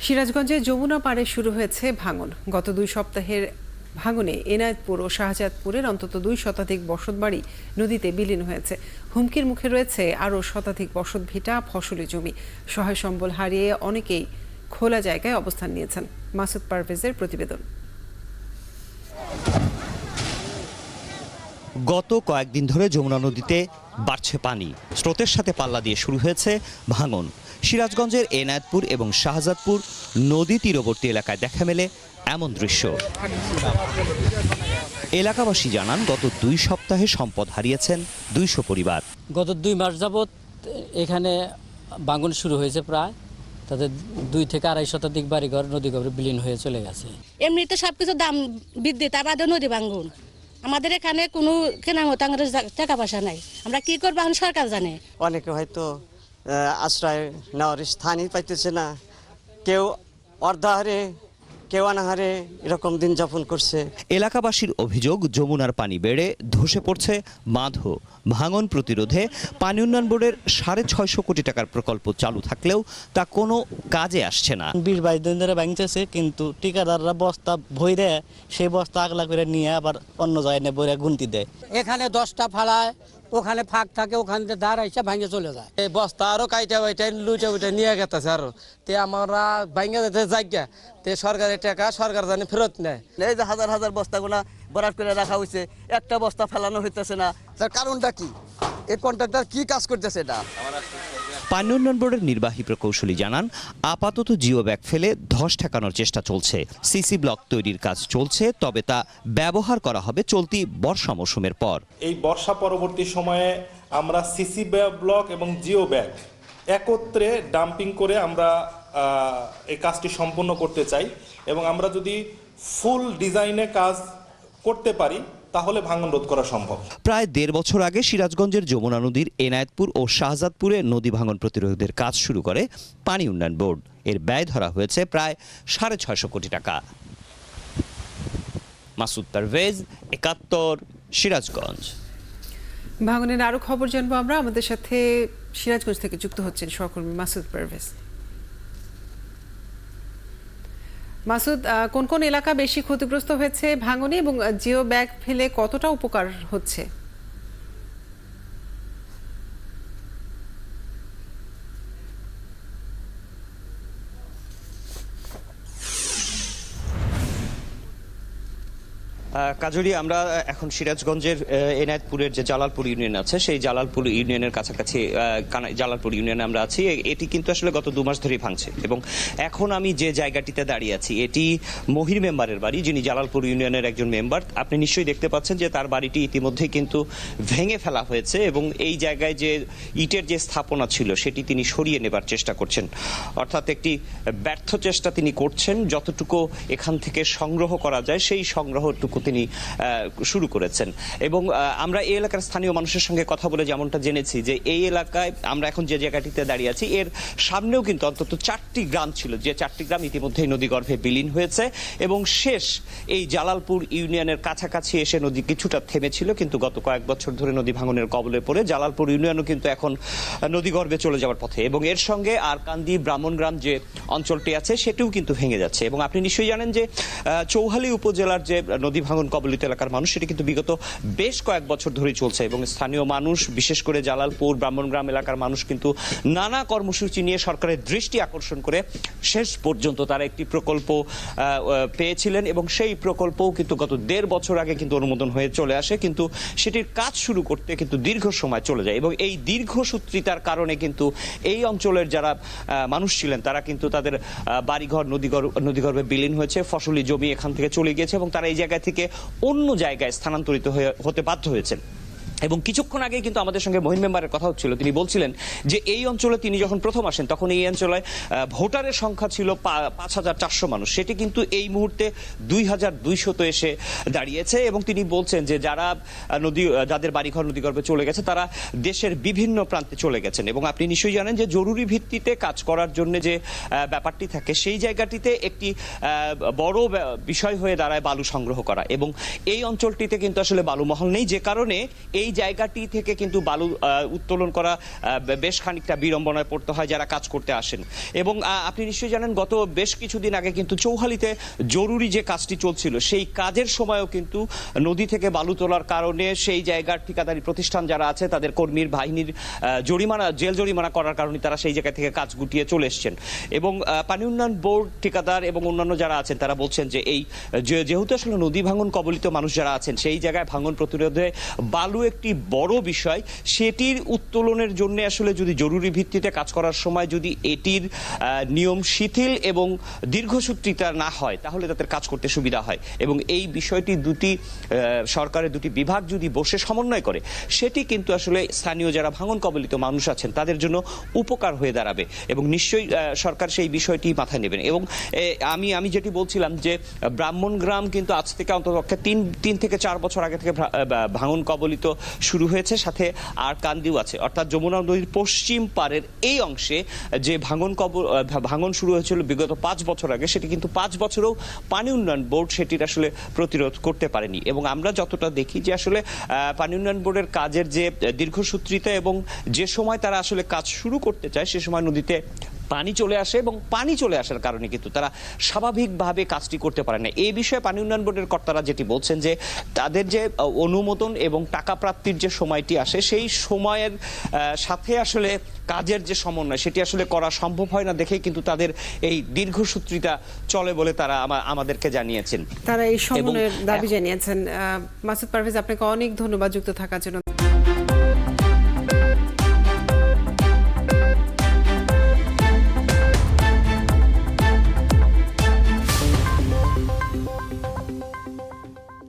সিরাজগঞ্জে যমুনা পাড়ে শুরু হয়েছে ভাঙন। গত 2 সপ্তাহের ভাঙনে এনায়েতপুর ও শাহজাদপুরের অন্তত 2 শতাধিক বসতবাড়ি নদীতে বিলীন হয়েছে। হুমকির মুখে রয়েছে আরও শতাধিক বসতভিটা, ফসলি জমি। সহায় সম্বল হারিয়ে অনেকেই খোলা জায়গায় অবস্থান নিয়েছেন। মাসুদ পারভেজের প্রতিবেদন। গত কয়েকদিন ধরে যমুনা নদীতে বাড়ছে পানি, স্রোতের সাথে পাল্লা দিয়ে শুরু হয়েছে ভাঙন। সিরাজগঞ্জের এনায়েতপুর এবং শাহজাদপুর নদী তীরবর্তী এলাকায় দেখা মেলে এমন দৃশ্য। এলাকাবাসী জানান, গত 2 সপ্তাহে সম্পদ হারিয়েছেন 200 পরিবার। গত 2 মাস যাবৎ এখানে ভাঙন শুরু হয়েছে। প্রায় তাদের 2 থেকে 2.5 শতাধিক বাড়িঘর নদীগর্ভে বিলীন হয়ে চলে গেছে। এমনিতে সবকিছু দাম বৃদ্ধি, তার বাদে নদী ভাঙন। আমাদের এখানে কোনো কেনার মতো টাকা পয়সা নাই, আমরা কি করবো এখন সরকার জানে। অনেকে হয়তো আশ্রয় নেওয়ার স্থানই পাইতেছে না, কেউ অর্ধাহারে কেউ অনাহারে এরকম দিন যাপন করছে। এলাকাবাসীর অভিযোগ, যমুনার পানি বেড়ে ধসে পড়ছে বাঁধও। ভাঙন প্রতিরোধে পানি উন্নয়ন বোর্ডের 650 কোটি টাকার প্রকল্প চালু থাকলেও তা কোনো কাজে আসছে না। 20-22 দিন ধরে ভাঙতেছে, কিন্তু ঠিকাদাররা বস্তা ভইরে সেই বস্তা আগলা করে নিয়ে আবার অন্য জায়গায় বইরে গুনতি দেয়। এখানে 10টা ফালায়, ওখানে ফাঁক থাকে, ওখানে দাঁড়াইছে ভাঙে চলে যায়। এই বস্তা আরো কাইটা বাইটা লুটে উঠে নিয়ে গেছে আরো তে আমরা ভাঙে যেতে জায়গা তে সরকারের টাকা সরকার জানে ফেরত নেয়। এই যে হাজার হাজার বস্তাগুলা বরাদ করে রাখা হয়েছে, একটা বস্তা ফেলানো হইতেছে না। তার কারণটা কি? এই কন্ট্রাক্টর কি কাজ করতেছে এটা? পানি উন্নয়ন বোর্ডের নির্বাহী প্রকৌশলী জানান, আপাতত জিও ব্যাগ ফেলে ধস ঠেকানোর চেষ্টা চলছে। সিসি ব্লক তৈরির কাজ চলছে, তবে তা ব্যবহার করা হবে চলতি বর্ষা মৌসুমের পর। এই বর্ষা পরবর্তী সময়ে আমরা সিসি ব্লক এবং জিও ব্যাগ একত্রে ডাম্পিং করে আমরা এই কাজটি সম্পূর্ণ করতে চাই, এবং আমরা যদি ফুল ডিজাইনে কাজ করতে পারি তাহলে ভাঙন রোধ করা সম্ভব। প্রায় 1.5 বছর আগে সিরাজগঞ্জের যমুনা নদীর এনায়েতপুর ও শাহজাদপুরে নদী ভাঙন প্রতিরোধের কাজ শুরু করে পানি উন্নয়ন বোর্ড। এর ব্যয় ধরা হয়েছে প্রায় 650 কোটি টাকা। মাসুদ পারভেজ, 71, সিরাজগঞ্জ। ভাঙনের আরও খবর জানবো আমরা। আমাদের সাথে সিরাজগঞ্জ থেকে যুক্ত হচ্ছেন সহকর্মী মাসুদ পারভেজ। মাসুদ, কোন কোন এলাকা বেশি ক্ষতিগ্রস্ত হয়েছে ভাঙনে, এবং জিও ব্যাগ ফেলে কতটা উপকার হচ্ছে? কাজরি, আমরা এখন সিরাজগঞ্জের এনায়েতপুরের যে জালালপুর ইউনিয়ন আছে, সেই জালালপুর ইউনিয়নের কাছাকাছি জালালপুর ইউনিয়নে আমরা আছি। এটি কিন্তু আসলে গত 2 মাস ধরেই ভাঙছে, এবং এখন আমি যে জায়গাটিতে দাঁড়িয়ে আছি এটি মহির মেম্বারের বাড়ি, যিনি জালালপুর ইউনিয়নের একজন মেম্বার। আপনি নিশ্চয়ই দেখতে পাচ্ছেন যে তার বাড়িটি ইতিমধ্যেই কিন্তু ভেঙে ফেলা হয়েছে, এবং এই জায়গায় যে ইটের যে স্থাপনা ছিল সেটি তিনি সরিয়ে নেবার চেষ্টা করছেন। অর্থাৎ একটি ব্যর্থ চেষ্টা তিনি করছেন। যতটুকু এখান থেকে সংগ্রহ করা যায় সেই সংগ্রহটুকু তিনি শুরু করেছেন। এবং আমরা এই এলাকার স্থানীয় মানুষের সঙ্গে কথা বলে যেমনটা জেনেছি যে এই এলাকায় আমরা এখন যে জায়গাটিতে দাঁড়িয়ে আছি এর সামনেও কিন্তু অন্তত 4টি গ্রাম ছিল, যে 4টি গ্রাম ইতিমধ্যেই নদীগর্ভে বিলীন হয়েছে, এবং শেষ এই জালালপুর ইউনিয়নের কাছাকাছি এসে নদী কিছুটা থেমেছিল, কিন্তু গত কয়েক বছর ধরে নদী ভাঙনের কবলে পড়ে জালালপুর ইউনিয়নও কিন্তু এখন নদীগর্ভে চলে যাওয়ার পথে, এবং এর সঙ্গে আরকান্দি ব্রাহ্মণগ্রাম যে অঞ্চলটি আছে সেটিও কিন্তু ভেঙে যাচ্ছে। এবং আপনি নিশ্চয়ই জানেন যে চৌহালি উপজেলার যে নদী ভাঙন কবলিত এলাকার মানুষ, সেটি কিন্তু বিগত বেশ কয়েক বছর ধরেই চলছে, এবং স্থানীয় মানুষ, বিশেষ করে জালালপুর ব্রাহ্মণগ্রাম এলাকার মানুষ কিন্তু নানা কর্মসূচি নিয়ে সরকারের দৃষ্টি আকর্ষণ করে শেষ পর্যন্ত তারা একটি প্রকল্প পেয়েছিলেন, এবং সেই প্রকল্পও কিন্তু গত 1.5 বছর আগে কিন্তু অনুমোদন হয়ে চলে আসে, কিন্তু সেটির কাজ শুরু করতে কিন্তু দীর্ঘ সময় চলে যায়। এবং এই দীর্ঘসূত্রিতার কারণে কিন্তু এই অঞ্চলের যারা মানুষ ছিলেন তারা কিন্তু তাদের বাড়িঘর নদীগর্ভে বিলীন হয়েছে, ফসলি জমি এখান থেকে চলে গিয়েছে, এবং তারা এই জায়গা থেকে অন্য জায়গায় স্থানান্তরিত হতে বাধ্য হয়েছেন। এবং কিছুক্ষণ আগে কিন্তু আমাদের সঙ্গে মহিন মেম্বারের কথা হচ্ছিল, তিনি বলছিলেন যে এই অঞ্চলে তিনি যখন প্রথম আসেন তখন এই অঞ্চলে ভোটারের সংখ্যা ছিল 5400 মানুষ, সেটি কিন্তু এই মুহূর্তে 2200 এসে দাঁড়িয়েছে। এবং তিনি বলছেন যে যাদের বাড়িঘর নদীগর্ভে চলে গেছে তারা দেশের বিভিন্ন প্রান্তে চলে গেছেন। এবং আপনি নিশ্চয়ই জানেন যে জরুরি ভিত্তিতে কাজ করার জন্য যে ব্যাপারটি থাকে সেই জায়গাটিতে একটি বড় বিষয় হয়ে দাঁড়ায় বালু সংগ্রহ করা, এবং এই অঞ্চলটিতে কিন্তু আসলে বালুমহল নেই, যে কারণে এই সেই জায়গাটি থেকে কিন্তু বালু উত্তোলন করা বেশ খানিকটা বিড়ম্বনায় পড়তে হয় যারা কাজ করতে আসেন। এবং আপনি নিশ্চয়ই জানেন গত বেশ কিছুদিন আগে কিন্তু চৌহালিতে জরুরি যে কাজটি চলছিল সেই কাজের সময়ও কিন্তু নদী থেকে বালু তোলার কারণে সেই জায়গার ঠিকাদারি প্রতিষ্ঠান যারা আছে তাদের কর্মীর বাহিনীর জেল জরিমানা করার কারণে তারা সেই জায়গা থেকে কাজ গুটিয়ে চলে এসছেন। এবং পানি উন্নয়ন বোর্ড, ঠিকাদার এবং অন্যান্য যারা আছেন তারা বলছেন যে এই যেহেতু আসলে নদী ভাঙন কবলিত মানুষ যারা আছেন সেই জায়গায় ভাঙন প্রতিরোধে বালু একটি বড় বিষয়, সেটির উত্তোলনের জন্য আসলে যদি জরুরি ভিত্তিতে কাজ করার সময় যদি এটির নিয়ম শিথিল এবং দীর্ঘসূত্রিতা না হয় তাহলে তাদের কাজ করতে সুবিধা হয়। এবং এই বিষয়টি সরকারের দুটি বিভাগ যদি বসে সমন্বয় করে সেটি কিন্তু আসলে স্থানীয় যারা ভাঙন কবলিত মানুষ আছেন তাদের জন্য উপকার হয়ে দাঁড়াবে এবং নিশ্চয়ই সরকার সেই বিষয়টি মাথায় নেবেন। এবং আমি যেটি বলছিলাম যে ব্রাহ্মণগ্রাম কিন্তু আজ থেকে অন্তত তিন থেকে 4 বছর আগে থেকে ভাঙন কবলিত শুরু হয়েছে, সাথে আর কান্দিও আছে, অর্থাৎ যমুনা নদীর পশ্চিম পারের এই অংশে যে ভাঙন শুরু হয়েছিল বিগত 5 বছর আগে, সেটি কিন্তু 5 বছরেও পানি উন্নয়ন বোর্ড সেটির আসলে প্রতিরোধ করতে পারেনি। এবং আমরা যতটা দেখি যে আসলে পানি উন্নয়ন বোর্ডের কাজের যে দীর্ঘসূত্রিতা এবং যে সময় তারা আসলে কাজ শুরু করতে চায় সে সময় নদীতে পানি চলে আসে এবং পানি চলে আসার কারণে কিন্তু তারা স্বাভাবিকভাবে কাজটি করতে পারে না। এই বিষয়ে পানি উন্নয়ন বোর্ডের কর্তারা যেটি বলছেন যে তাদের যে অনুমোদন এবং টাকা প্রাপ্তির যে সময়টি আসে সেই সময়ের সাথে আসলে কাজের যে সমন্বয় সেটি আসলে করা সম্ভব হয় না দেখেই কিন্তু তাদের এই দীর্ঘসূত্রিতা চলে বলে তারা আমাদেরকে জানিয়েছেন। তারা এই সমন্বয়ের দাবি জানিয়েছেন। মাসুদ পারভেজ, আপনাকে অনেক ধন্যবাদ যুক্ত থাকার জন্য।